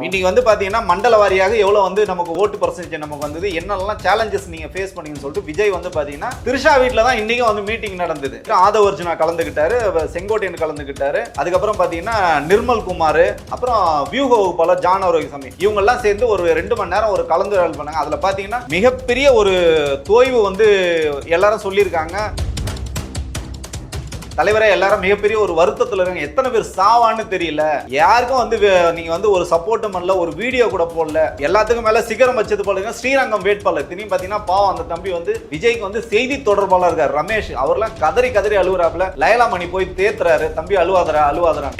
இன்னைக்கு வந்து பாத்தீங்கன்னா மண்டல வாரியாக எவ்வளவு வந்து நமக்கு ஓட்டு பர்சன்டேஜ் நமக்கு வந்தது, என்னெல்லாம் சேலஞ்சஸ் நீங்க ஃபேஸ் பண்ணீங்கன்னு சொல்லிட்டு விஜய் வந்து பாத்தீங்கன்னா திரிஷா வீட்ல தான் இன்னைக்கும் வந்து மீட்டிங் நடந்தது. ஆதவர்ஜுனா கலந்துக்கிட்டாரு, செங்கோட்டையன் கலந்துக்கிட்டாரு, அதுக்கப்புறம் பாத்தீங்கன்னா நிர்மல் குமார், அப்புறம் வியூக வகுப்பாள ஜான் ஆரோக்கியசாமி, இவங்க எல்லாம் சேர்ந்து ஒரு 2 மணி நேரம் ஒரு கலந்துரையாடல் பண்ணாங்க. அதுல பாத்தீங்கன்னா மிகப்பெரிய ஒரு தோய்வு வந்து எல்லாரும் சொல்லியிருக்காங்க. தலைவரே எல்லாரும் மிகப்பெரிய ஒரு வருத்தத்தில் இருக்காங்க. எத்தனை பேர் சாவான்னு தெரியல, யாருக்கும் வந்து நீங்க வந்து ஒரு சப்போர்ட்டும் பண்ணல, ஒரு வீடியோ கூட போடல, எல்லாத்துக்கும் மேல சிகரம் வச்சது போல ஸ்ரீரங்கம் வேட்பாளர் திரும்பி பாத்தீங்கன்னா பாவம் அந்த தம்பி வந்து விஜய்க்கு வந்து செய்தி தொடர்பாளர் இருக்காரு ரமேஷ், அவர்லாம் கதறி கதறி அழுகுறாப்புல. லயலாமணி போய் தேத்துறாரு, தம்பி அழுவாதரா அழுவாதரா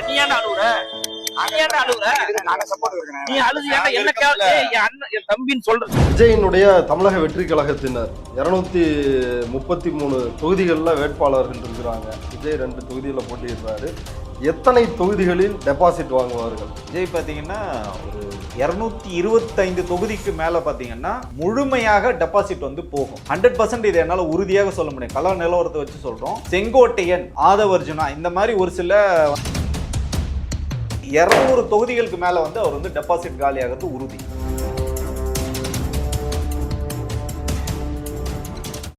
விஜயினுடைய தமிழக வெற்றி கழகத்தினர் 233 தொகுதிகளில் வேட்பாளர்கள் இருக்கிறாங்க. விஜய் 2 தொகுதியில் போட்டியிடுறாரு. எத்தனை தொகுதிகளில் டெபாசிட் வாங்குவார்கள்? விஜய் பாத்தீங்கன்னா ஒரு 225 தொகுதிக்கு மேல பாத்தீங்கன்னா முழுமையாக டெபாசிட் வந்து போகும். 100% இதை என்னால உறுதியாக சொல்ல முடியும். கள நிலவரத்தை வச்சு சொல்றோம். செங்கோட்டையன், ஆதவர்ஜுனா, இந்த மாதிரி ஒரு சில 200 தொகுதிகளுக்கு மேல வந்து அவர் வந்து டெபாசிட் காலியாகிறது உறுதி.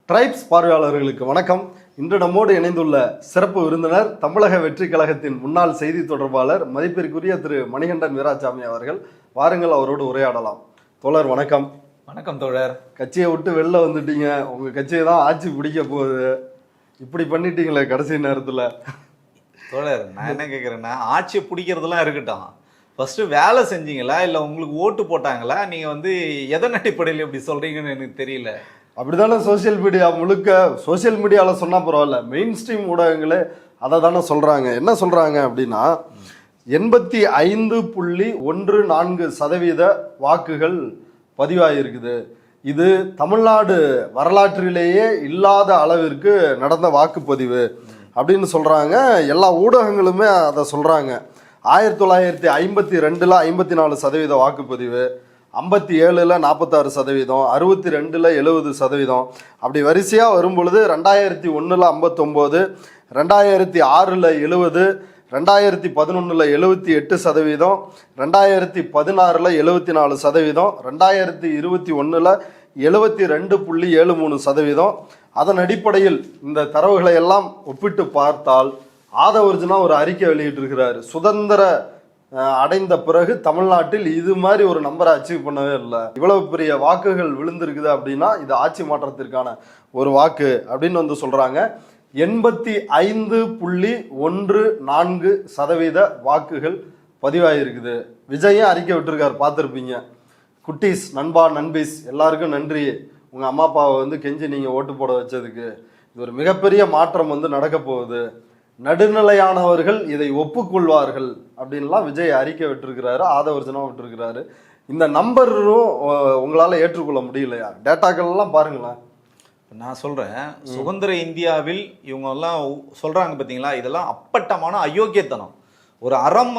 ட்ரைப்ஸ் பார்வையாளர்களுக்கு வணக்கம். இன்று நம்மோடு இணைந்துள்ள சிறப்பு விருந்தினர் தமிழக வெற்றி கழகத்தின் முன்னாள் செய்தி தொடர்பாளர் மதிப்பிற்குரிய திரு மணிகண்டன் வீராசாமி அவர்கள். வாருங்கள், அவரோடு உரையாடலாம். தோழர் வணக்கம். வணக்கம் தோழர். கட்சியை விட்டு வெளில வந்துட்டீங்க, உங்க கட்சியை தான் ஆட்சி பிடிக்க போகுது, இப்படி பண்ணிட்டீங்களே கடைசி நேரத்துல. தோழர், நான் என்ன கேட்குறேன்னா, ஆட்சியை பிடிக்கிறதுலாம் இருக்கட்டும், ஃபர்ஸ்ட் வேலை செஞ்சீங்களா இல்லை உங்களுக்கு ஓட்டு போட்டாங்களா? நீங்க வந்து எதன் அடிப்படையில் இப்படி சொல்றீங்கன்னு எனக்கு தெரியல. அப்படித்தானே சோசியல் மீடியா முழுக்க, சோசியல் மீடியாவில் சொன்னால் பரவாயில்ல, மெயின் ஸ்ட்ரீம் ஊடகங்களே அதை தானே சொல்கிறாங்க. என்ன சொல்கிறாங்க அப்படின்னா 85.14% வாக்குகள் பதிவாகிருக்குது. இது தமிழ்நாடு வரலாற்றிலேயே இல்லாத அளவிற்கு நடந்த வாக்குப்பதிவு அப்படின்னு சொல்கிறாங்க. எல்லா ஊடகங்களுமே அதை சொல்கிறாங்க. 1952 54% வாக்குப்பதிவு, 57 46%, 62 70%, அப்படி வரிசையாக வரும் பொழுது 2001 59, 2006 70, 2011 78%, 2016 74%, 2021 72.73%. அதன் அடிப்படையில் இந்த தரவுகளை எல்லாம் ஒப்பிட்டு பார்த்தால் ஆதவர்ஜுனா ஒரு அறிக்கை வெளியிட்டிருக்கிறார். சுதந்திர அடைந்த பிறகு தமிழ்நாட்டில் இது மாதிரி ஒரு நம்பரை அச்சீவ் பண்ணவே இல்லை. இவ்வளவு பெரிய வாக்குகள் விழுந்திருக்குது அப்படின்னா இது ஆட்சி மாற்றத்திற்கான ஒரு வாக்கு அப்படின்னு வந்து சொல்றாங்க. 85.14% வாக்குகள் பதிவாகிருக்குது. விஜயும் அறிக்கை விட்டுருக்காரு, பார்த்துருப்பீங்க. குட்டீஸ், நண்பா, நண்பீஸ் எல்லாருக்கும் நன்றி, உங்க அம்மா அப்பாவை வந்து கெஞ்சி நீங்க ஓட்டு போட வச்சதுக்கு. இது ஒரு மிகப்பெரிய மாற்றம் வந்து நடக்க போகுது, நடுநிலையானவர்கள் இதை ஒப்புக்கொள்வார்கள் அப்படின்லாம் விஜய் அறிக்கை விட்டுருக்கிறாரு, ஆதவர்ஜுனா விட்டுருக்கிறாரு. இந்த நம்பரும் உங்களால் ஏற்றுக்கொள்ள முடியலையா? டேட்டாக்கள் எல்லாம் பாருங்களேன். நான் சொல்றேன், சுதந்திர இந்தியாவில் இவங்க எல்லாம் சொல்றாங்க பார்த்தீங்களா, இதெல்லாம் அப்பட்டமான அயோக்கியத்தனம். ஒரு அறம்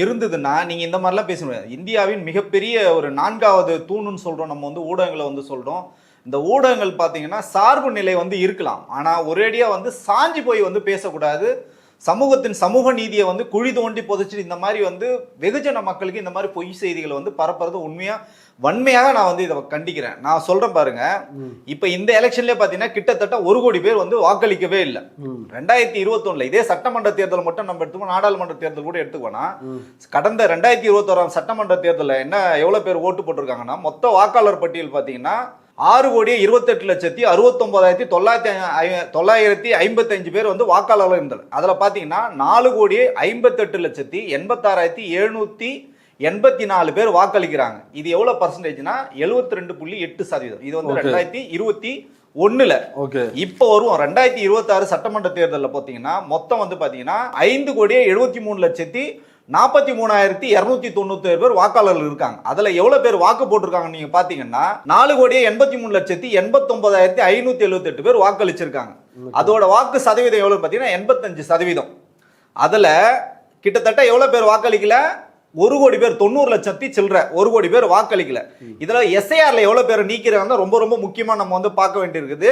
இருந்ததுன்னா நீங்க இந்த மாதிரிலாம் பேச முடியாது. இந்தியாவின் மிகப்பெரிய ஒரு 4வது தூணுன்னு சொல்றோம் நம்ம வந்து ஊடகங்களை வந்து சொல்றோம். இந்த ஊடகங்கள் பார்த்தீங்கன்னா சார்பு நிலை வந்து இருக்கலாம், ஆனால் ஒரேடியாக வந்து சாஞ்சி போய் வந்து பேசக்கூடாது. சமூகத்தின் சமூக நீதியை வந்து குழி தோண்டி புதைச்சிட்டு இந்த மாதிரி வந்து வெகுஜன மக்களுக்கு இந்த மாதிரி பொய் செய்திகளை வந்து பரப்புறது வன்மையாக நான் வந்து இதை கண்டிக்கிறேன். நான் சொல்றேன் பாருங்க, இப்ப இந்த எலெக்ஷன்ல பாத்தீங்கன்னா கிட்டத்தட்ட 1 கோடி பேர் வந்து வாக்களிக்கவே இல்லை. 2021 இதே சட்டமன்ற தேர்தல் மட்டும் நம்ம எடுத்துக்கோம், நாடாளுமன்ற தேர்தல் கூட எடுத்துக்கோனா, கடந்த 2021 சட்டமன்ற தேர்தலில் என்ன எவ்வளவு பேர் ஓட்டு போட்டிருக்காங்கன்னா, மொத்த வாக்காளர் பட்டியல் பாத்தீங்கன்னா 6,28,955 பேர் வந்து வாக்காளர்கள் இருந்தார். அதுல பாத்தீங்கன்னா 4,58,784 பேர் வாக்களிக்கிறாங்க. இது எவ்வளவு பர்சன்டேஜ்னா 72.8%. இது வந்து 2021. இப்ப வரும் 2026 சட்டமன்ற தேர்தலில் பாத்தீங்கன்னா மொத்தம் வந்து பாத்தீங்கன்னா 5,73,43,297 பேர் வாக்காளர்கள் இருக்காங்க. அதுல எவ்வளவு பேர் வாக்கு போட்டிருக்காங்க நீங்க பாத்தீங்கன்னா 4,83,89,578 பேர் வாக்களிச்சிருக்காங்க. அதோட வாக்கு சதவீதம் எவ்வளவு பாத்தீங்கன்னா 85%. அதுல கிட்டத்தட்ட எவ்வளவு பேர் வாக்களிக்கல, 1 கோடி பேர், 90 லட்சத்தி சில்லற 1 கோடி பேர் வாக்களிக்கல. இதுல எஸ்ஐஆர்ல எவ்வளவு பேர் நீக்கிறாங்க ரொம்ப ரொம்ப முக்கியமா நம்ம வந்து பார்க்க வேண்டியிருக்குது.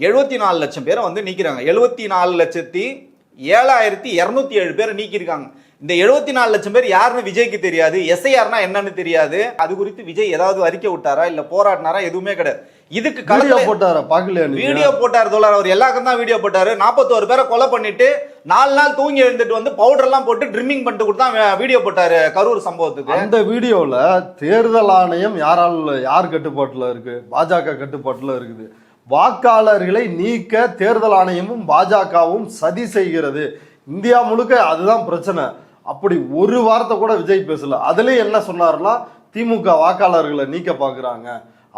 74 லட்சம் பேரை வந்து நீக்கிறாங்க. 74,07,207 பேரை நீக்கியிருக்காங்க. இந்த 74 லட்சம் பேர் யாருன்னு விஜய்க்கு தெரியாது, எஸ்ஐஆர்னா என்னன்னு தெரியாது. அது குறித்து விஜய் ஏதாவது அறிக்கை விட்டாரா இல்ல போராடினாரா? எதுவுமே கிடையாது. இதுக்கு வீடியோ போட்டாரா? பாக்கலையா? வீடியோ போட்டாரு தோழர். அவர் எல்லாருக்கும் தான் வீடியோ போட்டாரு. 41 பேரை கொலை பண்ணிட்டு 4 நாள் தூங்கி எழுந்துட்டு வந்து பவுடர் எல்லாம் போட்டு ட்ரிம்மிங் பண்ணிட்டு கொடுத்தா வீடியோ போட்டாரு கரூர் சம்பவத்துக்கு. அந்த வீடியோல தேர்தல் ஆணையம் யார் கட்டுப்பாட்டுல இருக்கு? பாஜக கட்டுப்பாட்டுல இருக்குது. வாக்காளர்களை நீக்க தேர்தல் ஆணையமும் பாஜகவும் சதி செய்கிறது. இந்தியா முழுக்க அதுதான் பிரச்சனை. அப்படி ஒரு வார்த்தை கூட விஜய் பேசல. அதுலயும் என்ன சொன்னாருன்னா, திமுக வாக்காளர்களை நீக்க பாக்குறாங்க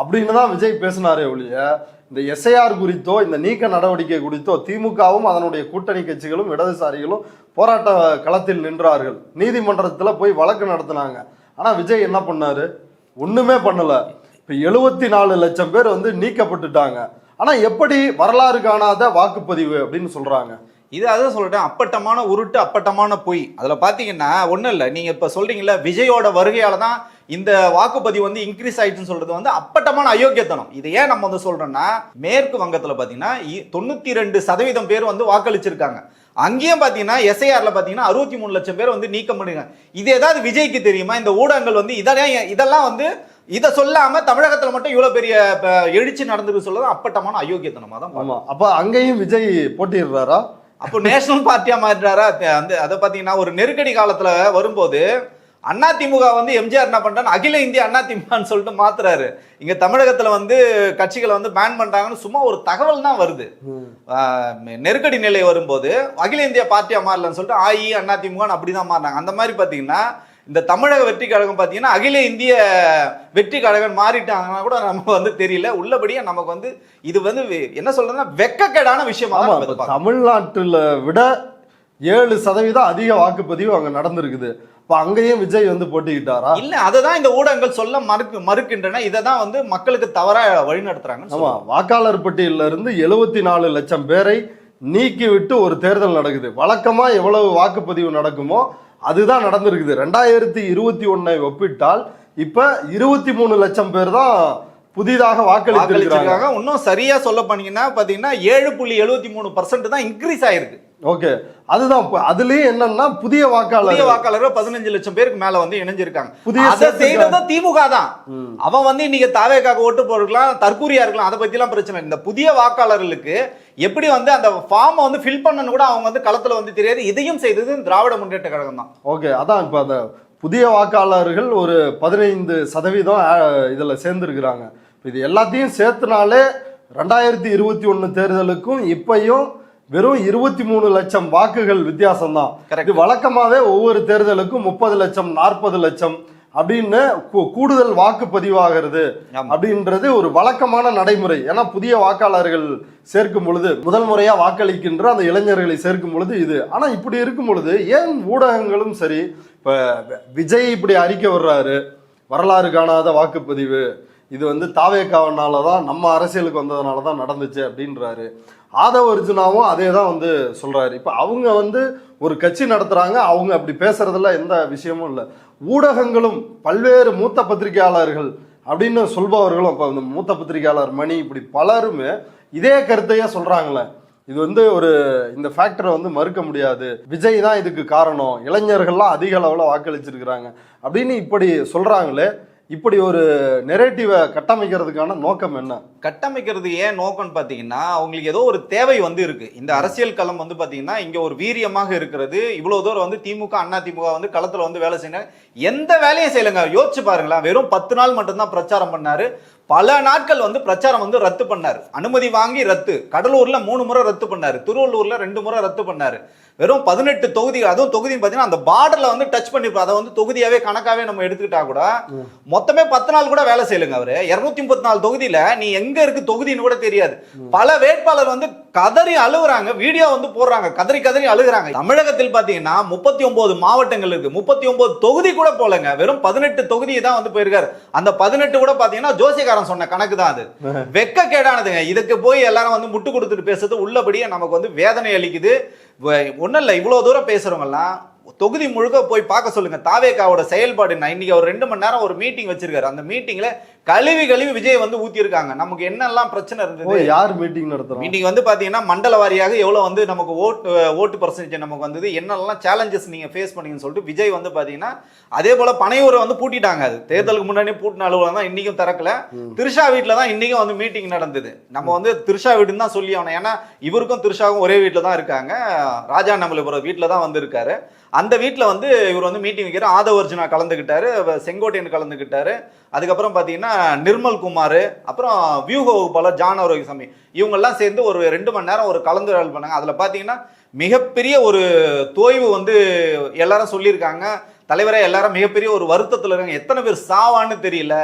அப்படின்னு தான் விஜய் பேசினாரே ஒழிய, இந்த எஸ்ஐஆர் குறித்தோ இந்த நீக்க நடவடிக்கை குறித்தோ திமுகவும் அதனுடைய கூட்டணி கட்சிகளும் இடதுசாரிகளும் போராட்ட களத்தில் நின்றார்கள். நீதிமன்றத்தில் போய் வழக்கு நடத்தினாங்க. ஆனா விஜய் என்ன பண்ணாரு? ஒண்ணுமே பண்ணல. இப்ப 74 லட்சம் பேர் வந்து நீக்கப்பட்டுட்டாங்க. ஆனா எப்படி வரலாறு காணாத வாக்குப்பதிவு அப்படின்னு சொல்றாங்க? இது அதான் சொல்லிட்டேன், அப்பட்டமான உருட்டு, அப்பட்டமான பொய். அதில் பார்த்தீங்கன்னா ஒன்றும் இல்லை, நீங்கள் இப்போ சொல்கிறீங்களா விஜயோட வருகையால் தான் இந்த வாக்குப்பதிவு வந்து இன்க்ரீஸ் ஆயிடுச்சுன்னு சொல்றது வந்து அப்பட்டமான அயோக்கியத்தனம். இது ஏன் நம்ம வந்து சொல்றோம்னா, மேற்கு வங்கத்தில் பார்த்தீங்கன்னா 92% பேர் வந்து வாக்களிச்சிருக்காங்க. அங்கேயும் பார்த்தீங்கன்னா எஸ்ஐஆர்ல பார்த்தீங்கன்னா 63 லட்சம் பேர் வந்து நீக்கம் பண்ணுங்க. இது ஏதாவது விஜய்க்கு தெரியுமா? இந்த ஊடகங்கள் வந்து இதெல்லாம் வந்து இதை சொல்லாம தமிழகத்துல மட்டும் இவ்வளவு பெரிய எழுச்சி நடந்துருக்கு சொல்றது அப்பட்டமான அயோக்கியத்தனமா தான். அப்ப அங்கேயும் விஜய் போட்டிடுறாரா? அப்போ நேஷனல் பார்ட்டியா மாறிடுறாரா? அதை பாத்தீங்கன்னா ஒரு நெருக்கடி காலத்துல வரும்போது அதிமுக வந்து எம்ஜிஆர் என்ன பண்றாரு, அகில இந்திய அதிமுகன்னு சொல்லிட்டு மாத்துறாரு. இங்க தமிழகத்துல வந்து கட்சிகளை வந்து பேன் பண்றாங்கன்னு சும்மா ஒரு தகவல் தான் வருது. நெருக்கடி நிலை வரும்போது அகில இந்திய பார்ட்டியா மாறலன்னு சொல்லிட்டு அதிமுக அப்படிதான் மாறினாங்க. அந்த மாதிரி பாத்தீங்கன்னா இந்த தமிழக வெற்றி கழகம் பார்த்தீங்கன்னா அகில இந்திய வெற்றி கழகம் மாறிட்டாங்கன்னா கூட நமக்கு வந்து தெரியல. உள்ளபடியே நமக்கு வந்து இது வந்து என்ன சொல்றதுன்னா வெக்கக்கேடான விஷயமா. தமிழ்நாட்டுல விட 7% அதிக வாக்குப்பதிவு அங்க நடந்திருக்குது. இப்ப அங்கேயும் விஜய் வந்து போட்டிக்கிட்டாரா? இல்ல, அததான் இந்த ஊடகங்கள் சொல்ல மறுக்கின்றன. இதை தான் வந்து மக்களுக்கு தவறா வழி நடத்துறாங்க. ஆமா, வாக்காளர் பட்டியல இருந்து 74 லட்சம் பேரை நீக்கி விட்டு ஒரு தேர்தல் நடக்குது. வழக்கமா எவ்வளவு வாக்குப்பதிவு நடக்குமோ அதுதான் நடந்திருக்குது. 2021 ஒப்பிட்டால் இப்ப 23 லட்சம் பேர் தான் புதிதாக வாக்களிச்சிருக்காங்க. இன்னும் சரியா சொல்ல போனீங்கன்னா பாத்தீங்கன்னா 7.73% தான் இன்க்ரீஸ் ஆயிருக்கு. ஓகே, அதுதான். அதுலயும் என்னன்னா புதிய வாக்காளர்கள் 15 லட்சம் பேருக்கு மேல வந்து இணைஞ்சிருக்காங்க. திமுக தான். அவன் வந்து இன்னைக்கு தாவேக்காக ஓட்டு போட்டுக்கலாம், தற்கூரியா இருக்கலாம், அதை பத்தி எல்லாம் பிரச்சனை. இந்த புதிய வாக்காளர்களுக்கு எப்படி வந்து அந்த ஃபார்மை வந்து ஃபில் பண்ணனு கூட அவங்க வந்து களத்துல வந்து தெரியாது. இதையும் செய்தது திராவிட முன்னேற்ற கழகம் தான். ஓகே, அதான் இப்ப அந்த புதிய வாக்காளர்கள் ஒரு 15% இதுல சேர்ந்துருக்கிறாங்க. இது எல்லாத்தையும் சேர்த்துனாலே 2021 தேர்தலுக்கும் இப்பையும் வெறும் 23 லட்சம் வாக்குகள் வித்தியாசம் தான். இது வழக்கமாவே ஒவ்வொரு தேர்தலுக்கும் 30 லட்சம் 40 லட்சம் அப்படின்னு கூடுதல் வாக்குப்பதிவாகிறது அப்படின்றது ஒரு வழக்கமான நடைமுறை. ஏன்னா புதிய வாக்காளர்கள் சேர்க்கும் பொழுது, முதல் முறையா வாக்களிக்கின்ற அந்த இளைஞர்களை சேர்க்கும் பொழுது இது. ஆனா இப்படி இருக்கும் பொழுது ஏன் ஊடகங்களும் சரி, இப்ப விஜய் இப்படி அறிக்கை வர்றாரு, வரலாறு காணாத வாக்குப்பதிவு, இது வந்து தாவேக்காவனாலதான் நம்ம அரசியலுக்கு வந்ததுனாலதான் நடந்துச்சு அப்படின்றாரு. ஆதவ அர்ஜுனாவும் அதே தான் வந்து சொல்றாரு. இப்ப அவங்க வந்து ஒரு கட்சி நடத்துறாங்க, அவங்க அப்படி பேசுறதுல எந்த விஷயமும் இல்லை. ஊடகங்களும் பல்வேறு மூத்த பத்திரிகையாளர்கள் அப்படின்னு சொல்பவர்களும், இப்ப இந்த மூத்த பத்திரிகையாளர் மணி, இப்படி பலருமே இதே கருத்தையே சொல்றாங்களே. இது வந்து இந்த ஃபேக்டரை வந்து மறுக்க முடியாது. விஜய் தான் இதுக்கு காரணம், இளைஞர்கள்லாம் அதிக அளவில் வாக்களிச்சிருக்கிறாங்க அப்படின்னு இப்படி சொல்றாங்களே. இப்படி ஒரு நெரேட்டிவை கட்டமைக்கிறதுக்கான நோக்கம் என்ன? கட்டமைக்கிறது ஏன் நோக்கம்னு பார்த்தீங்கன்னா, அவங்களுக்கு ஏதோ ஒரு தேவை வந்து இருக்கு. இந்த அரசியல் களம் வந்து பார்த்தீங்கன்னா இங்க ஒரு வீரியமாக இருக்கிறது. இவ்வளவு தூரம் வந்து திமுக அதிமுக வந்து களத்துல வந்து வேலை செய்யணும், எந்த வேலையும் செய்யலைங்க. யோசிச்சு பாருங்களேன், வெறும் 10 நாள் மட்டும்தான் பிரச்சாரம் பண்ணாரு. பல நாட்கள் வந்து பிரச்சாரம் வந்து ரத்து பண்ணாரு, அனுமதி வாங்கி ரத்து. கடலூர்ல 3 முறை ரத்து பண்ணாரு, திருவள்ளூர்ல 2 முறை ரத்து பண்ணாரு. வெறும் 18 தொகுதி, அதுவும் தொகுதி பார்த்தீங்கன்னா அந்த பார்டர்ல வந்து டச் பண்ணிருப்போம். அதை வந்து தொகுதியாவே கணக்காவே நம்ம எடுத்துக்கிட்டா கூட மொத்தமே 10 நாள் கூட வேலை செய்யலுங்க அவரு. 234 தொகுதியில நீ எங்க இருக்கு தொகுதின்னு கூட தெரியாது. பல வேட்பாளர் வந்து கதறி அழுகுறாங்க, வீடியோ வந்து போடுறாங்க, கதறி கதறி அழுகுறாங்க. தமிழகத்தில் பாத்தீங்கன்னா 39 மாவட்டங்கள் இருக்கு, 39 தொகுதி கூட போலங்க, வெறும் 18 தொகுதி தான் வந்து போயிருக்காரு. அந்த 18 கூட பாத்தீங்கன்னா ஜோசியக்காரன் சொன்ன கணக்கு தான். அது வெக்க கேடானதுங்க. இதுக்கு போய் எல்லாரும் வந்து முட்டு கொடுத்துட்டு பேசுறது உள்ளபடியே நமக்கு வந்து வேதனை அளிக்குது. ஒன்றும் இல்லை, இவ்வளோ தூரம் பேசுகிறவங்கலாம் தொகுதி முழுக்க போய் பார்க்க சொல்லுங்க தாவேகாவோட செயல்பாடு. நான் இன்னைக்கு ஒரு 2 மணி நேரம் ஒரு மீட்டிங் வச்சிருக்காரு. அந்த மீட்டிங்ல கழுவி விஜய் வந்து ஊத்தி இருக்காங்க. நமக்கு என்னெல்லாம் பிரச்சனை இருந்தது, யார் மீட்டிங் நடத்துறோம், மீட்டிங் வந்து பாத்தீங்கன்னா மண்டல வாரியாக எவ்வளவு வந்து நமக்கு ஓட்டு பர்சன்டேஜ் நமக்கு வந்தது, என்னெல்லாம் சேலஞ்சஸ் நீங்க ஃபேஸ் பண்ணீங்கன்னு சொல்லிட்டு விஜய் வந்து பாத்தீங்கன்னா அதே போல பனையூரை வந்து பூட்டிட்டாங்க. அது தேர்தலுக்கு முன்னாடி பூட்டின அலுவலகம் தான் இன்னைக்கும் திறக்கல. திரிஷா வீட்டுல தான் இன்னைக்கும் வந்து மீட்டிங் நடந்தது. நம்ம வந்து திரிஷா வீடுன்னு தான் சொல்லி ஆகணும். ஏன்னா இவருக்கும் திரிஷாவும் ஒரே வீட்டுல தான் இருக்காங்க. ராஜா நம்மளுக்கு வீட்டுல தான் வந்து இருக்காரு. அந்த வீட்டில் வந்து இவர் வந்து மீட்டிங் வைக்கிற ஆதவ அர்ஜுனா கலந்துக்கிட்டாரு, செங்கோட்டையன் கலந்துக்கிட்டாரு, அதுக்கப்புறம் பார்த்தீங்கன்னா நிர்மல் குமார், அப்புறம் வியூக வகுப்பாளர் ஜான் ஆரோக்கியசாமி, இவங்கெல்லாம் சேர்ந்து ஒரு 2 மணி நேரம் ஒரு கலந்துரையாடல் பண்ணாங்க. அதில் பார்த்தீங்கன்னா மிகப்பெரிய ஒரு தோய்வு வந்து எல்லாரும் சொல்லியிருக்காங்க. தலைவரை எல்லாரும் மிகப்பெரிய ஒரு வருத்தத்தில் இருக்காங்க. எத்தனை பேர் சாவான்னு தெரியல,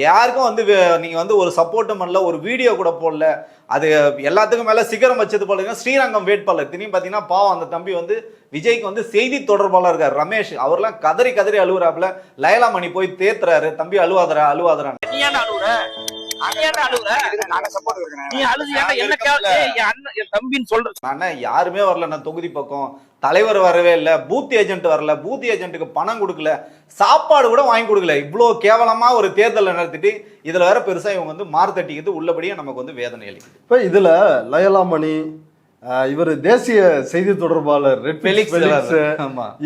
யாருக்கும் வந்து நீங்க வந்து ஒரு சப்போர்ட்டும் பண்ணல, ஒரு வீடியோ கூட போடல. அது எல்லாத்துக்கும் மேல சிகரம் வச்சது போல ஸ்ரீரங்கம் வேட்பாளர் திடீர்னு பாத்தீங்கன்னா பாவம் அந்த தம்பி வந்து விஜய்க்கு வந்து செய்தி தொடர்பாளர் இருக்காரு ரமேஷ், அவர்லாம் கதறி அழுவுறாப்புல. லயலாமணி போய் தேத்துறாரு, தம்பி அழுவாதரா யாருமே வரல. நான் தொகுதி பக்கம் தலைவர் வரவே இல்லை, பூத் ஏஜென்ட் வரல, பூத் ஏஜென்ட்டுக்கு பணம் கொடுக்கல, சாப்பாடு கூட வாங்கி கொடுக்கல. இவ்வளோ கேவலமா ஒரு தேர்தலை நடத்திட்டு இதுல வேற பெருசா இவங்க வந்து மார்த்தட்டிக்கிறது உள்ளபடியே நமக்கு வந்து வேதனை அளிக்குது. இப்ப இதுல லயலாமணி, இவர் தேசிய செய்தி தொடர்பாளர்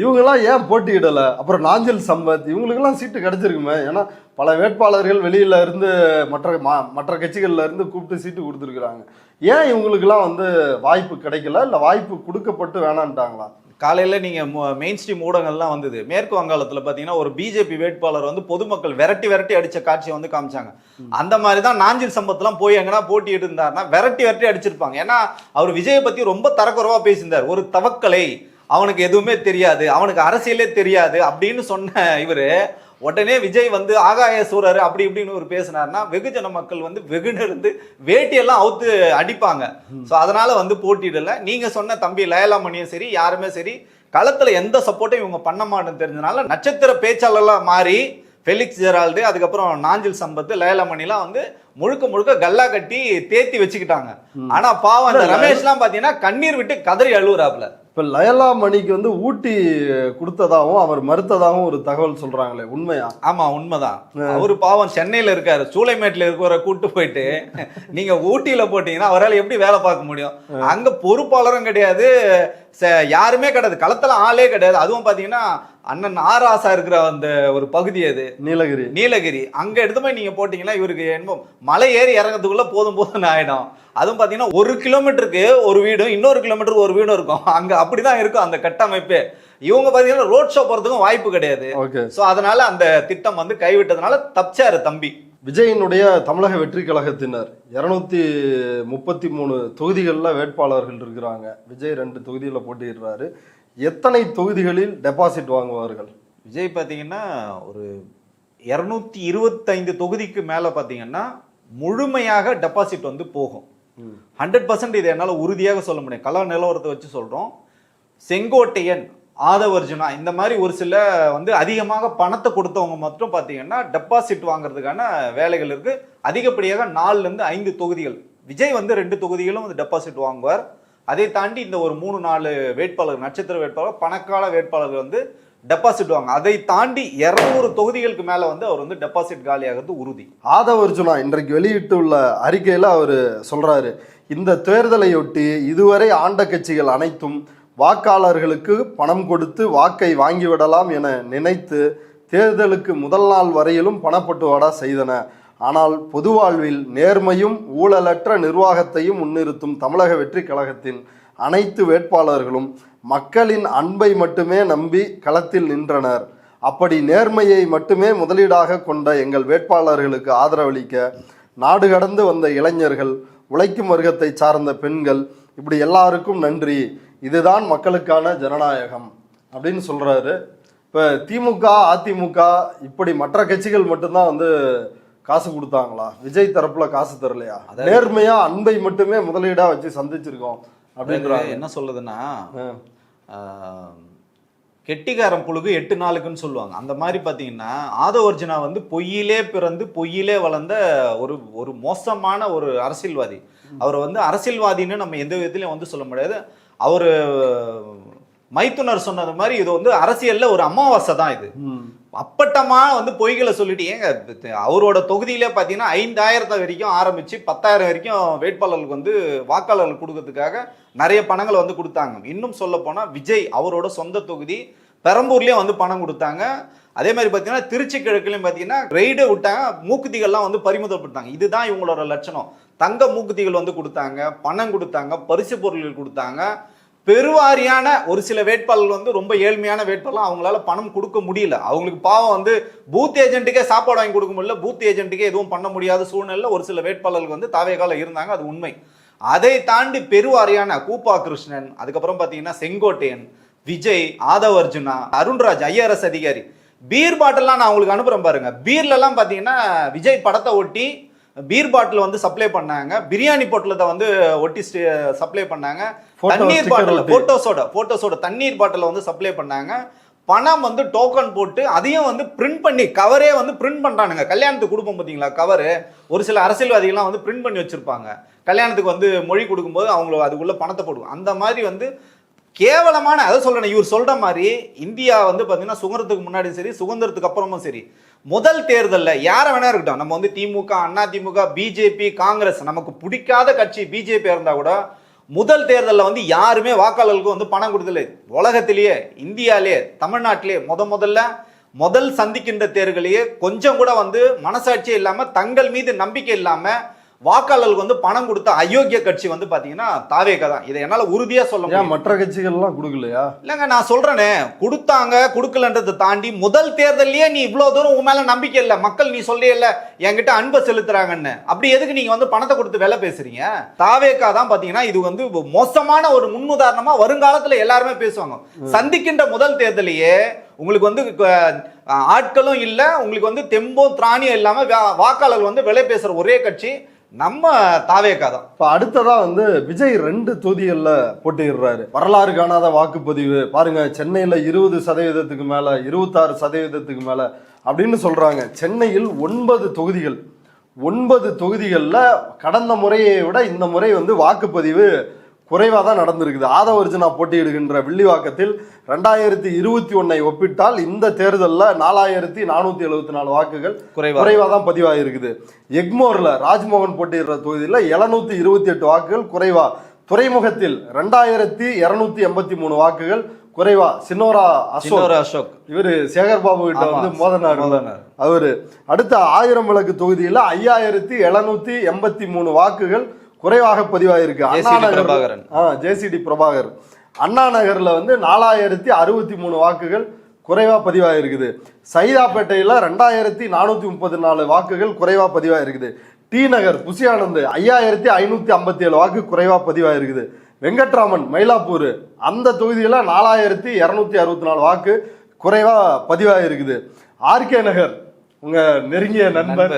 இவங்க எல்லாம் ஏன் போட்டியிடல? அப்புறம் நாஞ்சில் சம்பத் இவங்களுக்கு எல்லாம் சீட்டு கிடைச்சிருக்குமே. ஏன்னா பல வேட்பாளர்கள் வெளியில இருந்து மற்ற கட்சிகள்ல இருந்து கூப்பிட்டு சீட்டு கொடுத்துருக்குறாங்க. ஏன் இவங்களுக்கு எல்லாம் வந்து வாய்ப்பு கிடைக்கல, இல்ல வாய்ப்பு கொடுக்கப்பட்டு வேணான்ட்டாங்களா? காலையில நீங்க மெயின் ஸ்ட்ரீம் ஊடகங்கள்லாம் வந்தது. மேற்கு வங்காளத்துல பாத்தீங்கன்னா ஒரு பிஜேபி வேட்பாளர் வந்து பொதுமக்கள் விரட்டி அடிச்ச காட்சியை வந்து காமிச்சாங்க. அந்த மாதிரிதான் நாஞ்சில் சம்பத்லாம் போய் எங்கன்னா போட்டிட்டு இருந்தாருன்னா விரட்டி அடிச்சிருப்பாங்க. ஏன்னா அவர் விஜயை பத்தி ரொம்ப தரக்குறைவா பேசியிருந்தார். ஒரு தவக்கலை, அவனுக்கு எதுவுமே தெரியாது, அவனுக்கு அரசியலே தெரியாது அப்படின்னு சொன்ன இவரு உடனே விஜய் வந்து ஆகாய சூரர் அப்படி இப்படின்னு ஒரு பேசினார்னா வெகுஜன மக்கள் வந்து வெகுனிருந்து வேட்டியெல்லாம் அவுத்து அடிப்பாங்க. ஸோ அதனால வந்து போட்டியிடல. நீங்க சொன்ன தம்பி லயலாமணியும் சரி, யாருமே சரி, களத்துல எந்த சப்போர்ட்டும் இவங்க பண்ண மாட்டேன்னு தெரிஞ்சதுனால நட்சத்திர பேச்சாளர்லாம் மாறி ஃபெலிக்ஸ் ஜெரால்டு, அதுக்கப்புறம் நாஞ்சில் சம்பத், லயலாமணிலாம் வந்து முழுக்க கல்லா கட்டி தேத்தி வச்சுக்கிட்டாங்க. ஆனா பாவம் அந்த ரமேஷ்லாம் பாத்தீங்கன்னா கண்ணீர் விட்டு கதறி அழுவுறாப்ல. இப்ப லயலாமணிக்கு வந்து ஊட்டி கொடுத்ததாகவும் அவர் மறுத்ததாகவும் ஒரு தகவல் சொல்றாங்களே, உண்மையா? ஆமா, உண்மைதான். அவரு பாவம் சென்னையில இருக்காரு, சூளைமேட்ல இருக்கிற கூட்டு போயிட்டு நீங்க ஊட்டியில போட்டீங்கன்னா அவரால் எப்படி வேலை பார்க்க முடியும்? அங்க பொறுப்பாளரும் கிடையாது, யாருமே கிடையாது, களத்துல ஆளே கிடையாது. அதுவும் பாத்தீங்கன்னா அண்ணன் ஆராசா இருக்கிற அந்த ஒரு பகுதி, அது நீலகிரி, அங்க எடுத்து போய் நீங்க போட்டீங்கன்னா இவருக்கு என்ன மலை ஏறி இறங்கிறதுக்குள்ள போதும் ஆயிடும். அதுவும் பாத்தீங்கன்னா 1 கிலோமீட்டருக்கு ஒரு வீடும், இன்னொரு கிலோமீட்டருக்கு ஒரு வீடும் இருக்கும். அங்க அப்படிதான் இருக்கும் அந்த கட்டமைப்பு. இவங்க பாத்தீங்கன்னா ரோட் ஷோ போறதுக்கும் வாய்ப்பு கிடையாது. சோ அதனால அந்த திட்டம் வந்து கைவிட்டதுனால தப்பிச்சாரு தம்பி. விஜயினுடைய தமிழக வெற்றி கழகத்தினர் 233 தொகுதிகள்ல வேட்பாளர்கள் இருக்கிறாங்க. விஜய் 2 தொகுதியில போட்டியிடுறாரு. எத்தனை தொகுதிகளில் டெபாசிட் வாங்குவார்கள்? விஜய் பாத்தீங்கன்னா ஒரு 225 தொகுதிக்கு மேல பாத்தீங்கன்னா முழுமையாக டெபாசிட் வந்து போகும். 100% இதை என்னால உறுதியாக சொல்ல முடியும். கள நிலவரத்தை வச்சு சொல்றோம். செங்கோட்டையன், ஆதவ அர்ஜுனா, இந்த மாதிரி ஒரு சில வந்து அதிகமாக பணத்தை கொடுத்தவங்க மட்டும் பாத்தீங்கன்னா டெபாசிட் வாங்குறதுக்கான வேலைகள் இருக்கு. அதிகப்படியாக 4 to 5 தொகுதிகள். விஜய் வந்து 2 தொகுதிகளும் வந்து டெபாசிட் வாங்குவார். அதை தாண்டி இந்த ஒரு 3-4 வேட்பாளர், நட்சத்திர வேட்பாளர், பணக்கால வேட்பாளர்கள் வந்து டெபாசிட் வாங்க. அதை தாண்டி 200 தொகுதிகளுக்கு மேல வந்து அவர் வந்து டெபாசிட் காலியாகிறது உறுதி. ஆதவ அர்ஜுனா இன்றைக்கு வெளியிட்டுள்ள அறிக்கையில அவர் சொல்றாரு, இந்த தேர்தலையொட்டி இதுவரை ஆண்ட கட்சிகள் அனைத்தும் வாக்காளர்களுக்கு பணம் கொடுத்து வாக்கை வாங்கிவிடலாம் என நினைத்து தேர்தலுக்கு முதல் நாள் வரையிலும் பணப்பட்டுவாடா செய்தன. ஆனால் பொது வாழ்வில் நேர்மையும் ஊழலற்ற நிர்வாகத்தையும் முன்னிறுத்தும் தமிழக வெற்றி கழகத்தின் அனைத்து வேட்பாளர்களும் மக்களின் அன்பை மட்டுமே நம்பி களத்தில் நின்றனர். அப்படி நேர்மையை மட்டுமே முதலீடாக கொண்ட எங்கள் வேட்பாளர்களுக்கு ஆதரவளிக்க நாடு கடந்து வந்த இளைஞர்கள், உழைக்கும் வர்க்கத்தை சார்ந்த பெண்கள், இப்படி எல்லாருக்கும் நன்றி. இதுதான் மக்களுக்கான ஜனநாயகம் அப்படின்னு சொல்றாரு. இப்ப திமுக, அதிமுக இப்படி மற்ற கட்சிகள் மட்டும்தான் வந்து காசு கொடுத்தாங்களா? விஜய் தரப்புல காசு தரலையா? நேர்மையா அன்பை மட்டுமே முதலீடா வச்சு சந்திச்சிருக்கோம் அப்படின்றாங்க. என்ன சொல்லுதுன்னா, கெட்டிக்காரன் புழுகு 8 நாளுக்குன்னு சொல்லுவாங்க. அந்த மாதிரி பாத்தீங்கன்னா ஆதவ அர்ஜுனா வந்து பொய்யிலே பிறந்து பொய்யிலே வளர்ந்த ஒரு மோசமான ஒரு அரசியல்வாதி. அவர் வந்து அரசியல்வாதின்னு நம்ம எந்த விதத்திலையும் வந்து சொல்ல முடியாது. அவரு மைத்துனர் சொன்னது மாதிரி இது வந்து அரசியல்ல ஒரு அமாவாசை தான் இது. அப்பட்டமா வந்து பொய்களை சொல்லிட்டு ஏங்க அவரோட தொகுதியிலே பார்த்தீங்கன்னா 5000 வரைக்கும் ஆரம்பிச்சு 10,000 வரைக்கும் வேட்பாளர்களுக்கு வந்து வாக்காளர்கள் கொடுக்கறதுக்காக நிறைய பணங்களை வந்து கொடுத்தாங்க. இன்னும் சொல்ல போனா விஜய் அவரோட சொந்த தொகுதி பெரம்பூர்லயே வந்து பணம் கொடுத்தாங்க. அதே மாதிரி பார்த்தீங்கன்னா திருச்சி கிழக்குலையும் பார்த்தீங்கன்னா ரெய்டு விட்டாங்க, மூக்குத்திகள்லாம் வந்து பறிமுதல்படுத்தாங்க. இதுதான் இவங்களோட லட்சணம். தங்க மூக்குத்திகள் வந்து கொடுத்தாங்க, பணம் கொடுத்தாங்க, பரிசு பொருட்கள் கொடுத்தாங்க. பெருவாரியான ஒரு சில வேட்பாளர்கள் வந்து ரொம்ப ஏழ்மையான வேட்பாளர், அவங்களால பணம் கொடுக்க முடியல. அவங்களுக்கு பாவம் வந்து பூத் ஏஜென்ட்டுக்கே சாப்பாடு வாங்கி கொடுக்க முடியல, பூத் ஏஜென்ட்டுக்கே எதுவும் பண்ண முடியாத சூழ்நிலை ஒரு சில வேட்பாளர்கள் வந்து தாவேகால இருந்தாங்க, அது உண்மை. அதை தாண்டி பெருவாரியான கூப்பா கிருஷ்ணன், அதுக்கப்புறம் பார்த்தீங்கன்னா செங்கோட்டையன், விஜய், ஆதவ் அர்ஜுனா, அருண்ராஜ் ஐஆர்எஸ் அதிகாரி, பீர் பாட்டில்லாம் நான் உங்களுக்கு அனுப்புறேன் பாருங்க. பீர்லலாம் பார்த்தீங்கன்னா விஜய் படத்தை ஒட்டி பீர் பாட்டில் வந்து சப்ளை பண்ணாங்க, பிரியாணி பொட்டலத்தை வந்து ஒட்டி சப்ளை பண்ணாங்க, தண்ணீர் பாட்டில் போட்டோஸோட தண்ணீர் பாட்டில் வந்து சப்ளை பண்ணாங்க. பணம் வந்து டோக்கன் போட்டு அதையும் வந்து பிரிண்ட் பண்ணி கவரே வந்து பிரிண்ட் பண்றானுங்க. கல்யாணத்துக்கு கொடுப்போம் பார்த்தீங்களா கவரு, ஒரு சில அரசியல்வாதிகள்லாம் வந்து பிரிண்ட் பண்ணி வச்சிருப்பாங்க. கல்யாணத்துக்கு வந்து மொழி கொடுக்கும்போது அவங்க அதுக்குள்ள பணத்தை போடுவோம். அந்த மாதிரி வந்து கேவலமான, அதை சொல்றேன், இவர் சொல்ற மாதிரி இந்தியா வந்து பாத்தீங்கன்னா சுதந்திரத்துக்கு முன்னாடியும் சரி சுதந்திரத்துக்கு அப்புறமும் சரி முதல் தேர்தலில் யாரை வேணா இருக்கட்டும், நம்ம வந்து திமுக, அண்ணா திமுக, பிஜேபி, காங்கிரஸ், நமக்கு பிடிக்காத கட்சி பிஜேபி இருந்தா கூட முதல் தேர்தலில் வந்து யாருமே வாக்காளர்களுக்கு வந்து பணம் கொடுக்கல. உலகத்திலேயே, இந்தியாலே, தமிழ்நாட்டிலே முதல் சந்திக்கின்ற தேர்தலையே கொஞ்சம் கூட வந்து மனசாட்சியே இல்லாம தங்கள் மீது நம்பிக்கை இல்லாம வாக்காளர்களுக்கு வந்து பணம் கொடுத்த அயோக்கிய கட்சி வந்து பாத்தீங்கன்னா தாவேகா தான். இதை என்னால உறுதியா சொல்ல முடியும். மற்ற கட்சிகள்லாம் கொடுக்கலையா? இல்லங்க, நான் சொல்றேனே, கொடுத்தாங்க கொடுக்கலன்றதை தாண்டி முதல் தேர்தலையே நீ இவ்வளவு தூரம் உன் மேல நம்பிக்கை இல்லை, மக்கள் நீ சொல்றே இல்ல என்கிட்ட அன்பை செலுத்துறாங்கன்னு, அப்படி எதுக்கு நீங்க வந்து பணத்தை கொடுத்து வேலை பேசுறீங்க? தாவேகா தான் பாத்தீங்கன்னா இது வந்து மோசமான ஒரு முன்னுதாரணமா வருங்காலத்துல எல்லாருமே பேசுவாங்க. சந்திக்கின்ற முதல் தேர்தலையே உங்களுக்கு வந்து ஆட்களும் இல்ல, உங்களுக்கு வந்து தெம்பும் திராணியும் இல்லாம வாக்காளர்கள் வந்து விலை பேசுற ஒரே கட்சி நம்ம தாவேகா தான். இப்போ அடுத்ததா வந்து விஜய் 2 தொகுதிகளில் போட்டியிடுறாரு. வரலாறு காணாத வாக்குப்பதிவு பாருங்க, சென்னையில் 20% மேல, 26% மேல அப்படின்னு சொல்றாங்க. சென்னையில் 9 தொகுதிகள், 9 தொகுதிகளில் கடந்த முறையை விட இந்த முறை வந்து வாக்குப்பதிவு குறைவாக தான் நடந்திருக்குது. ஆதவ அர்ஜுனா போட்டியிடுகின்ற வில்லிவாக்கத்தில் 2021 ஒப்பிட்டால் இந்த தேர்தலில் 4474 வாக்குகள் குறைவாக தான் பதிவாகிருக்குது. எக்மோர்ல ராஜ்மோகன் போட்டியிடுற தொகுதியில் 728 வாக்குகள் குறைவா. துறைமுகத்தில் 2283 வாக்குகள் குறைவா. சின்னோரா அசோக் இவரு சேகர்பாபு கிட்ட வந்து மோதனார் அவரு. அடுத்த 1000 விளக்கு தொகுதியில் 5783 வாக்குகள் குறைவாக பதிவாயிருக்கு. ஜேசிடி பிரபாகர். அண்ணா நகர்ல வந்து 4063 வாக்குகள் குறைவா பதிவாயிருக்குது. சைதாப்பேட்டையில 2434 வாக்குகள் குறைவா பதிவாயிருக்குது. டி நகர் புசி ஆனந்த் 5557 வாக்கு குறைவா பதிவாயிருக்குது. வெங்கட்ராமன் மயிலாப்பூர் அந்த தொகுதியில 4264 வாக்கு குறைவா பதிவாயிருக்குது. ஆர்கே நகர் உங்க நெருங்கிய நண்பர்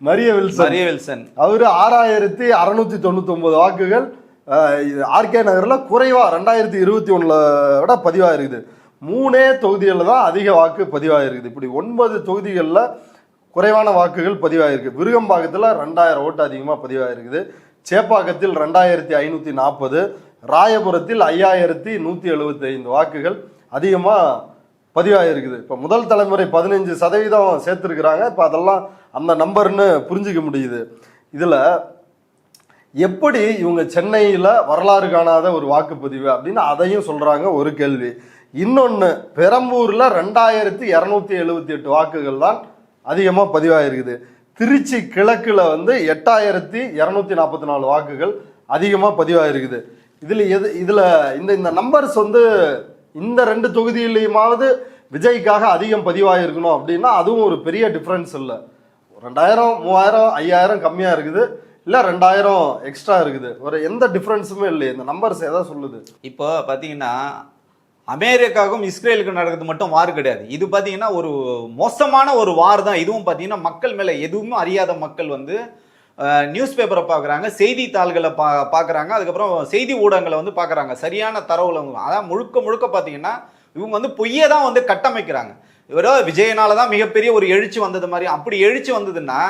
மரிய வில்சன் அவரு 6699 வாக்குகள் ஆர்கே நகர்ல குறைவா 2021 விட பதிவாயிருக்குது. 3 தொகுதிகளில் தான் அதிக வாக்கு பதிவாயிருக்குது. இப்படி 9 தொகுதிகளில் குறைவான வாக்குகள் பதிவாயிருக்கு. விருகம்பாக்கத்தில் 2000 ஓட்டு அதிகமாக பதிவாயிருக்குது. சேப்பாக்கத்தில் 2540, ராயபுரத்தில் 5175 வாக்குகள் அதிகமாக பதிவாயிருக்குது. இப்போ முதல் தலைமுறை 15% சேர்த்துருக்குறாங்க. இப்போ அதெல்லாம் அந்த நம்பர்னு புரிஞ்சுக்க முடியுது. இதில் எப்படி இவங்க சென்னையில் வரலாறு காணாத ஒரு வாக்குப்பதிவு அப்படின்னு அதையும் சொல்கிறாங்க ஒரு கேள்வி. இன்னொன்று, பெரம்பூரில் 2278 வாக்குகள் தான் அதிகமாக பதிவாயிருக்குது. திருச்சி கிழக்கில் வந்து 8244 வாக்குகள் அதிகமாக பதிவாயிருக்குது. இதில் இந்த நம்பர்ஸ் வந்து இந்த 2 தொகுதியிலையுமாவது விஜய்க்காக அதிகம் பதிவாயிருக்கணும் அப்படின்னா அதுவும் ஒரு பெரிய டிஃப்ரென்ஸ் இல்லை. 2000, 3000, 5000 கம்மியாக இருக்குது, இல்லை 2000 எக்ஸ்ட்ரா இருக்குது. ஒரு எந்த டிஃப்ரென்ஸுமே இல்லை. இந்த நம்பர்ஸ் எதை சொல்லுது? இப்போ பார்த்தீங்கன்னா அமெரிக்காவுக்கும் இஸ்ரேலுக்கும் நடக்கிறது மட்டும் வார் கிடையாது. இது பார்த்தீங்கன்னா ஒரு மோசமான ஒரு வார் தான். இதுவும் பார்த்தீங்கன்னா மக்கள் மேலே எதுவுமே அறியாத மக்கள் வந்து நியூஸ் பேப்பரை பார்க்குறாங்க, செய்தித்தாள்களை பார்க்குறாங்க, அதுக்கப்புறம் செய்தி ஊடகங்களை வந்து பார்க்குறாங்க. சரியான தரவுல அதான் முழுக்க பார்த்தீங்கன்னா இவங்க வந்து பொய்யை தான் வந்து கட்டமைக்கிறாங்க. இவரோ விஜயனால தான் மிகப்பெரிய ஒரு எழுச்சி வந்தது மாதிரி. அப்படி எழுச்சி வந்ததுன்னா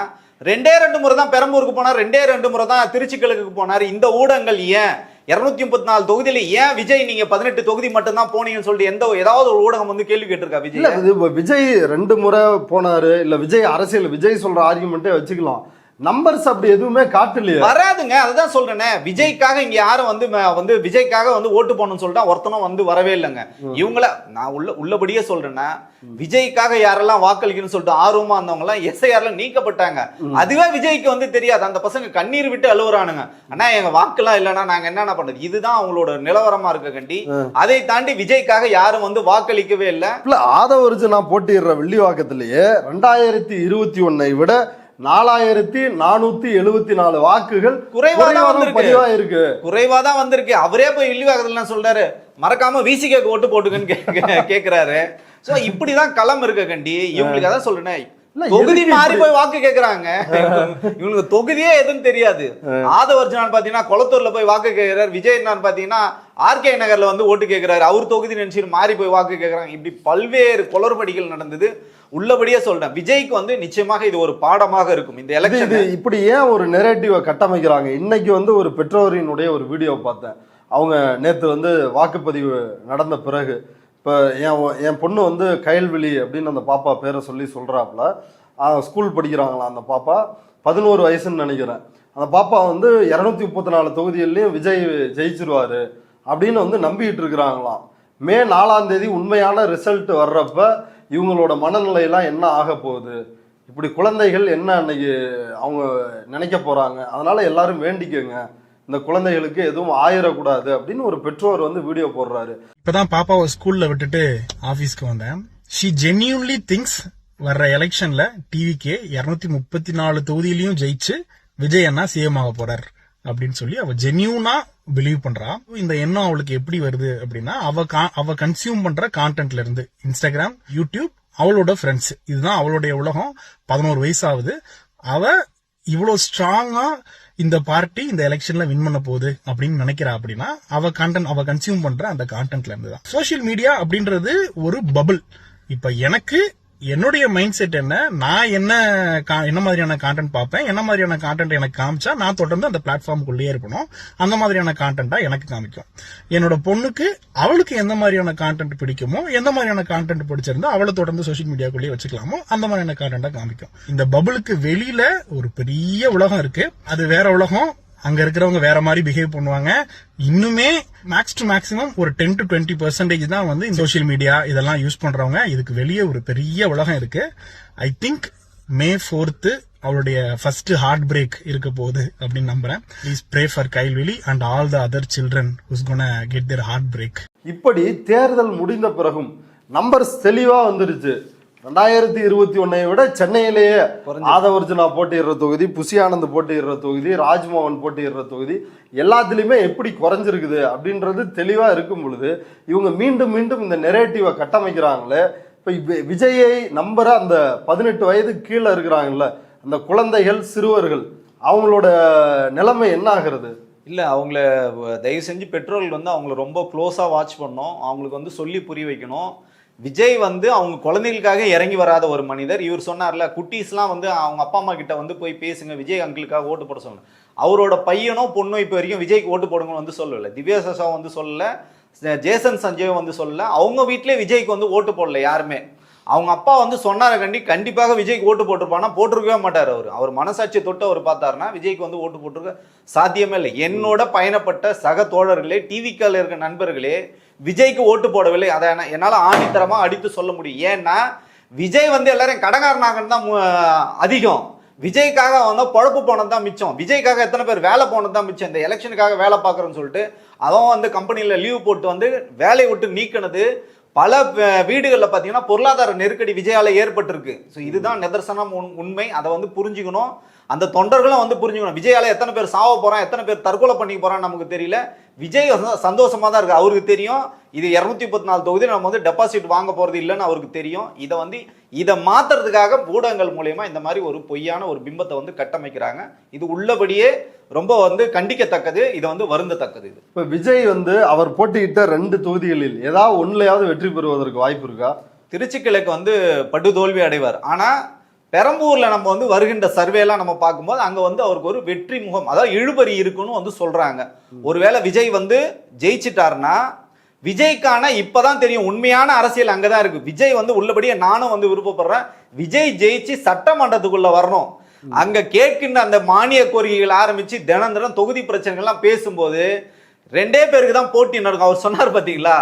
2 முறை தான் பெரம்பூருக்கு போனார், 2 முறை தான் திருச்சி கிழக்குக்கு போனார். இந்த ஊடகங்கள் ஏன் 234 தொகுதியில ஏன் விஜய் நீங்க 18 தொகுதி மட்டும் தான் போனீங்கன்னு சொல்லிட்டு ஏதாவது ஒரு ஊடகம் வந்து கேள்வி கேட்டிருக்கா விஜய்? இல்ல இது விஜய் 2 முறை போனாரு, இல்ல விஜய் அரசியல் விஜய் சொல்ற ஆர்குமெண்ட்டே வச்சுக்கலாம். நம்பர்ஸ் அப்படி எதுவுமே காட்டலையே. வராதுங்க, அதுதான் சொல்றேனே. விஜய்க்காக இங்க யாரும் வந்து விஜய்க்காக வந்து ஓட்டு போடணும்னு சொல்லிட்டா ஒருத்தனும் வந்து வரவே இல்லைங்க. இவங்கள நான் உள்ளபடியே சொல்றேன்னா, விஜய்க்காக யாரெல்லாம் வாக்களிக்கணும்னு சொல்லிட்டு ஆர்வமா இருந்தவங்க எல்லாம் எஸ்ஐஆர்ல நீக்கப்பட்டாங்க. அதுவே விஜய்க்கு வந்து தெரியாது. அந்த பசங்க கண்ணீர் விட்டு அழுவுறானுங்க, அண்ணா எங்க வாக்குலாம் இல்லைன்னா நாங்க என்னென்ன பண்றது. இதுதான் அவங்களோட நிலவரமா இருக்க கண்டி. அதை தாண்டி விஜய்க்காக யாரும் வந்து வாக்களிக்கவே இல்லை. ஆதவர்ஜுனா போட்டியிடுற வெள்ளிவாக்கத்திலேயே 2021 விட 4474 வாக்குகள் குறைவாதான் வந்திருக்கு. அவரே போய் வெள்ளிவாக்கத்துல சொல்றாரு, மறக்காம விசிகே ஓட்டு போட்டுக்கன்னு கேக்குறாரு. சோ இப்படிதான் களம் இருக்க கண்டி. இவங்களுக்கு அதான் சொல்றேன், தொகுதி மாறி போய் வாக்கு கேக்குறாங்க. இவனுக்கு தொகுதியே எதுன்னு தெரியாது. ஆதவர்ஜுனான் பாத்தீங்கன்னா கொளத்தூர்ல போய் வாக்கு கேட்கிறாரு, விஜய் என்னன்னு பாத்தீங்கன்னா ஆர்கே நகர்ல வந்து ஓட்டு கேட்கிறாரு. அவர் தொகுதி நினைச்சு மாறி போய் வாக்கு கேட்கறாங்க. இப்படி பல்வேறு குளறுபடிகள் நடந்தது. உள்ளபடியே சொல்றேன், விஜய்க்கு வந்து நிச்சயமாக இது ஒரு பாடமாக இருக்கும் இந்த எலெக்ஷன். இப்படி ஏன் ஒரு நெரேட்டிவை கட்டமைக்கிறாங்க? இன்னைக்கு வந்து ஒரு பெற்றோரினுடைய ஒரு வீடியோ பார்த்தேன். அவங்க நேற்று வந்து வாக்குப்பதிவு நடந்த பிறகு, இப்போ என் பொண்ணு வந்து கயல்விழி அப்படின்னு அந்த பாப்பா பேரை சொல்றாப்புல. ஸ்கூல் படிக்கிறாங்களாம் அந்த பாப்பா, 11 வயசுன்னு நினைக்கிறேன். அந்த பாப்பா வந்து 234 தொகுதியிலையும் விஜய் ஜெயிச்சிருவாரு அப்படின்னு வந்து நம்பிக்கிட்டு இருக்கிறாங்களாம். மே 4ஆம் தேதி உண்மையான ரிசல்ட் வர்றப்ப இவங்களோட மனநிலையெல்லாம் என்ன ஆக போகுது, இப்படி குழந்தைகள் என்ன அன்னைக்கு அவங்க நினைக்க போறாங்க, அதனால எல்லாரும் வேண்டிக்கங்க இந்த குழந்தைகளுக்கு எதுவும் ஆயிடக்கூடாது அப்படின்னு ஒரு பெற்றோர் வந்து வீடியோ போடுறாரு. இப்பதான் பாப்பாவை ஸ்கூல்ல விட்டுட்டு ஆபீஸ்க்கு வந்தேன். ஷி ஜென்யூன்லி திங்ஸ் வர்ற எலெக்ஷன்ல டிவிக்கே 234 தொகுதியிலையும் ஜெயிச்சு விஜய் அண்ணா சிஎம் ஆக போறார் அப்படின்னு சொல்லி அவ ஜென்யூனா பிலீவ் பண்றா. இந்த எண்ணம் அவளுக்கு எப்படி வருது அப்படின்னா, அவ கன்சியூம் பண்ற கான்டென்ட்ல இருந்து, இன்ஸ்டாகிராம், யூடியூப், அவளோட ஃப்ரெண்ட்ஸ், இதுதான் அவளுடைய உலகம். 11 வயசு ஆகுது. அவ இவ்வளவு ஸ்ட்ராங்கா இந்த பார்ட்டி இந்த எலெக்ஷன்ல வின் பண்ண போகுது அப்படின்னு நினைக்கிறா அப்படின்னா அவ கன்சியூம் பண்ற அந்த கான்டென்ட்ல இருந்துதான். சோசியல் மீடியா அப்படின்றது ஒரு பபிள். இப்ப எனக்கு என்னுடைய மைண்ட் செட் என்ன, நான் என்ன மாதிரியான கான்டென்ட் பார்ப்பேன், என்ன மாதிரியான கான்டென்ட் எனக்கு காமிச்சா நான் தொடர்ந்து அந்த பிளாட்ஃபார்முக்குள்ளேயே இருக்கணும், அந்த மாதிரியான கான்டென்ட்டா எனக்கு காமிக்கும். என்னோட பொண்ணுக்கு அவளுக்கு எந்த மாதிரியான கான்டென்ட் பிடிக்குமோ, எந்த மாதிரியான கான்டென்ட் பிடிச்சிருந்தா அவளை தொடர்ந்து சோசியல் மீடியாக்குள்ளேயே வச்சுக்கலாமோ அந்த மாதிரியான கான்டென்ட்டா காமிக்கும். இந்த பபுளுக்கு வெளியில ஒரு பெரிய உலகம் இருக்கு, அது வேற உலகம். அங்க இருக்கிறவங்க வேற மாதிரி பிஹேவ் பண்ணுவாங்க. இன்னுமே மேக்ஸ் டு மேக்ஸிமம் ஒரு 10 to 20% தான் வந்து சோசியல் மீடியா இதெல்லாம் யூஸ் பண்றவங்க. இதுக்கு வெளியே ஒரு பெரிய உலகம் இருக்கு. ஐ திங்க் May 4th அவளுடைய ஃபர்ஸ்ட் ஹார்ட் பிரேக் இருக்க போகுது அப்படின்னு நம்புறேன். Please pray for Kayalvizhi and all the other children who's gonna get their heart break. இப்படி தேர்தல் முடிந்த பிறகும் நம்பர்ஸ் தெளிவா வந்துருச்சு. 2021 விட சென்னையிலேயே ஆதவர்ஜுனா போட்டியிடுற தொகுதி, புசி ஆனந்த் போட்டியிடுற தொகுதி, ராஜ்மோகன் போட்டியிடுற தொகுதி எல்லாத்துலயுமே எப்படி குறைஞ்சிருக்குது அப்படின்றது தெளிவா இருக்கும் பொழுது இவங்க மீண்டும் மீண்டும் இந்த நெரேட்டிவை கட்டமைக்கிறாங்களே. இப்ப விஜயை நம்புற அந்த 18 வயது கீழே இருக்கிறாங்கல்ல அந்த குழந்தைகள், சிறுவர்கள், அவங்களோட நிலைமை என்ன ஆகிறது? இல்லை, அவங்கள தயவு செஞ்சு பெற்றோர்கள் வந்து அவங்கள ரொம்ப க்ளோஸாக வாட்ச் பண்ணணும். அவங்களுக்கு வந்து சொல்லி புரிய வைக்கணும். விஜய் வந்து அவங்க குழந்தைகளுக்காக இறங்கி வராத ஒரு மனிதர். இவர் சொன்னார்ல, குட்டீஸ்லாம் வந்து அவங்க அப்பா அம்மா கிட்ட வந்து போய் பேசுங்க, விஜய் அங்கிளுக்காக ஓட்டு போட சொல்லணும். அவரோட பையனோ பொண்ணோ இப்போ வரைக்கும் விஜய்க்கு ஓட்டு போடுங்கன்னு வந்து சொல்லலை. திவ்யா சசா வந்து சொல்லலை, ஜேசன் சஞ்சய் வந்து சொல்லலை. அவங்க வீட்டிலே விஜய்க்கு வந்து ஓட்டு போடல யாருமே. அவங்க அப்பா வந்து சொன்னார கண்டிப்பாக விஜய்க்கு ஓட்டு போட்டிருப்பானா, போட்டிருக்கவே மாட்டார். அவர் மனசாட்சியை தொட்டு அவர் பார்த்தாருன்னா விஜய்க்கு வந்து ஓட்டு போட்டிருக்க சாத்தியமே இல்லை. என்னோட பயணப்பட்ட சக தோழர்களே, டிவிக்கால இருக்க நண்பர்களே விஜய்க்கு ஓட்டு போடவில்லை. அதை என்னால் ஆணித்தரமா அடித்து சொல்ல முடியும். ஏன்னா விஜய் வந்து எல்லாரும் கடங்காரனாகன்னு தான் அதிகம். விஜய்க்காக வந்து பொழப்பு போனது தான் மிச்சம். விஜய்க்காக எத்தனை பேர் வேலை போனது தான் மிச்சம். இந்த எலெக்ஷனுக்காக வேலை பார்க்குறேன்னு சொல்லிட்டு அவன் வந்து கம்பெனியில் லீவ் போட்டு வந்து வேலையை விட்டு நீக்கினது. பல வீடுகளில் பார்த்தீங்கன்னா பொருளாதார நெருக்கடி விஜயால ஏற்பட்டிருக்கு. ஸோ இதுதான் நிதர்சனம் உண்மை. அதை வந்து புரிஞ்சுக்கணும். அந்த தொண்டர்களும் வந்து புரிஞ்சுக்கணும். விஜயால எத்தனை பேர் சாவ போறான், எத்தனை பேர் தற்கொலை பண்ணிக்க போறான்னு நமக்கு தெரியல. விஜய் சந்தோஷமா தான் இருக்கு. அவருக்கு தெரியும் இது 234 தொகுதி நம்ம வந்து டெபாசிட் வாங்க போறது இல்லைன்னு அவருக்கு தெரியும். இதை மாத்துறதுக்காக ஊடகங்கள் மூலயமா இந்த மாதிரி ஒரு பொய்யான ஒரு பிம்பத்தை வந்து கட்டமைக்கிறாங்க. இது உள்ளபடியே ரொம்ப வந்து கண்டிக்கத்தக்கது. இதை வந்து வருந்தத்தக்கது. இது இப்ப விஜய் வந்து அவர் போட்டியிட்ட 2 தொகுதிகளில் ஏதாவது ஒன்னுலயாவது வெற்றி பெறுவதற்கு வாய்ப்பு இருக்கா? திருச்சி கிழக்கு வந்து படு தோல்வி அடைவார். ஆனா பெரம்பூர்ல நம்ம வந்து வருகின்ற சர்வேலாம் நம்ம பார்க்கும்போது அங்க வந்து அவருக்கு ஒரு வெற்றி முகம், அதாவது இழுபறி இருக்குன்னு வந்து சொல்றாங்க. ஒருவேளை விஜய் வந்து ஜெயிச்சிட்டாருன்னா விஜய்க்கான இப்பதான் தெரியும் உண்மையான அரசியல் அங்கதான் இருக்கு. விஜய் வந்து உள்ளபடியே நானும் வந்து விருப்பப்படுறேன், விஜய் ஜெயிச்சு சட்டமன்றத்துக்குள்ள வரணும். அங்க கேட்கின்ற அந்த மானிய கோரிக்கைகள் ஆரம்பிச்சு தினம் தொகுதி பிரச்சனைகள்லாம் பேசும்போது 2 பேருக்கு தான் போட்டி நடக்கும். அவர் சொன்னார் பாத்தீங்களா,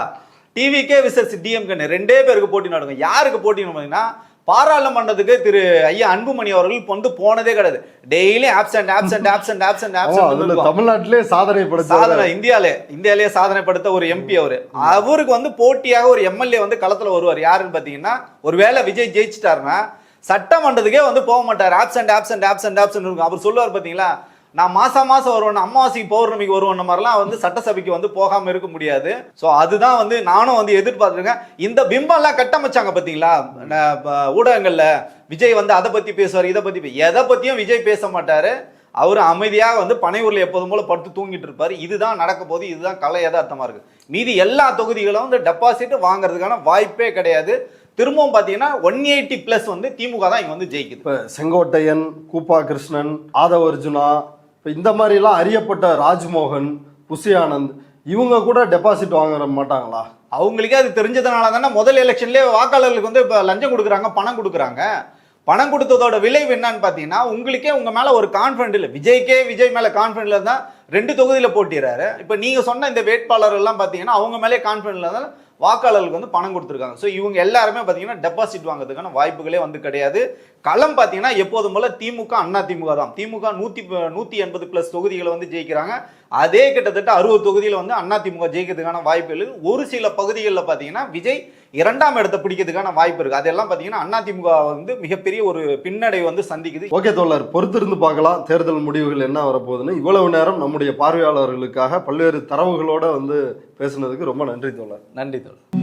டிவிகே விசஸ் டிஎம்கே 2 பேருக்கு போட்டி நடக்கும். யாருக்கு போட்டி பார்த்தீங்கன்னா பாராளுமன்றத்துக்கு திரு ஐயா அன்புமணி அவர்கள் வந்து போனதே கிடையாது. Daily absent absent absent absent absent. தமிழ்நாட்டிலே சாதனை இந்தியாலே சாதனை படுத்த ஒரு எம்பி அவருக்கு வந்து போட்டியாக ஒரு எம்எல்ஏ வந்து களத்துல வருவார். யாருன்னு பாத்தீங்கன்னா, ஒருவேளை விஜய் ஜெயிச்சிட்டாருன்னா சட்டமன்றத்துக்கே வந்து போக மாட்டார். ஆப்சென்ட் ஆப்சென்ட் ஆப்சென்ட் ஆப்சென்ட் இருக்கும். அவர் சொல்லுவார் பாத்தீங்களா, நான் மாசம் வருவேன், அமாவாசைக்கு பௌர்ணமிக்கு வருவேன் மாதிரிலாம் வந்து சட்டசபைக்கு வந்து போகாம இருக்க முடியாது. ஸோ அதுதான் வந்து நானும் வந்து எதிர்பார்த்துருக்கேன். இந்த பிம்பம் எல்லாம் கட்டமைச்சாங்க பாத்தீங்களா ஊடகங்கள்ல, விஜய் வந்து அதை பத்தி பேசுவார், இதை பத்தி எதை பத்தியும் விஜய் பேச மாட்டாரு. அவரு அமைதியாக வந்து பனையூர்ல எப்போதும் போல படுத்து தூங்கிட்டு இருப்பாரு. இதுதான் நடக்க போது, இதுதான் கலை யதார்த்தமா இருக்கு. மீதி எல்லா தொகுதிகளும் வந்து டெபாசிட் வாங்குறதுக்கான வாய்ப்பே கிடையாது. திரும்பவும் பாத்தீங்கன்னா 180+ வந்து திமுக தான் இங்க வந்து ஜெயிக்குது. இப்ப செங்கோட்டையன், கூப்பா கிருஷ்ணன், ஆதவ அர்ஜுனா, இப்போ இந்த மாதிரிலாம் அறியப்பட்ட ராஜ்மோகன், புசி ஆனந்த் இவங்க கூட டெபாசிட் வாங்க மாட்டாங்களா? அவங்களுக்கே அது தெரிஞ்சதுனால தானே முதல் எலெக்ஷன்லேயே வாக்காளர்களுக்கு வந்து இப்போ லஞ்சம் கொடுக்குறாங்க, பணம் கொடுக்குறாங்க. பணம் கொடுத்ததோட விளைவு என்னன்னு பார்த்தீங்கன்னா, உங்களுக்கே உங்க மேல ஒரு கான்ஃபிடன்ட் இல்லை. விஜய் மேல கான்ஃபிடன்ட்ல தான் 2 தொகுதியில போட்டிடுறாரு. இப்போ நீங்க சொன்ன இந்த வேட்பாளர் எல்லாம் பார்த்தீங்கன்னா அவங்க மேலே கான்ஃபிடன்ட்ல தான் வாக்காளர்களுக்கு வந்து பணம் கொடுத்துருக்காங்க. ஸோ இவங்க எல்லாருமே பார்த்தீங்கன்னா டெபாசிட் வாங்குறதுக்கான வாய்ப்புகளே வந்து கிடையாது. களம் பார்த்தீங்கன்னா எப்போதும் போல திமுக அண்ணா திமுக தான். திமுக 180+ தொகுதிகளை வந்து ஜெயிக்கிறாங்க. அதே கிட்டத்தட்ட 60 தொகுதியில் வந்து அண்ணா திமுக ஜெயிக்கிறதுக்கான வாய்ப்புகள். ஒரு சில பகுதிகளில் பார்த்தீங்கன்னா விஜய் 2ஆம் இடத்தை பிடிக்கிறதுக்கான வாய்ப்பு இருக்கு. அதெல்லாம் பார்த்தீங்கன்னா அண்ணா திமுக வந்து மிகப்பெரிய ஒரு பின்னடை வந்து சந்திக்குது. ஓகே தோழர், பொறுத்திருந்து பார்க்கலாம் தேர்தல் முடிவுகள் என்ன வரப்போகுதுன்னு. இவ்வளவு நேரம் நம்முடைய பார்வையாளர்களுக்காக பல்வேறு தரவுகளோட வந்து பேசுனதுக்கு ரொம்ப நன்றி தோழர். நன்றி தோழர்.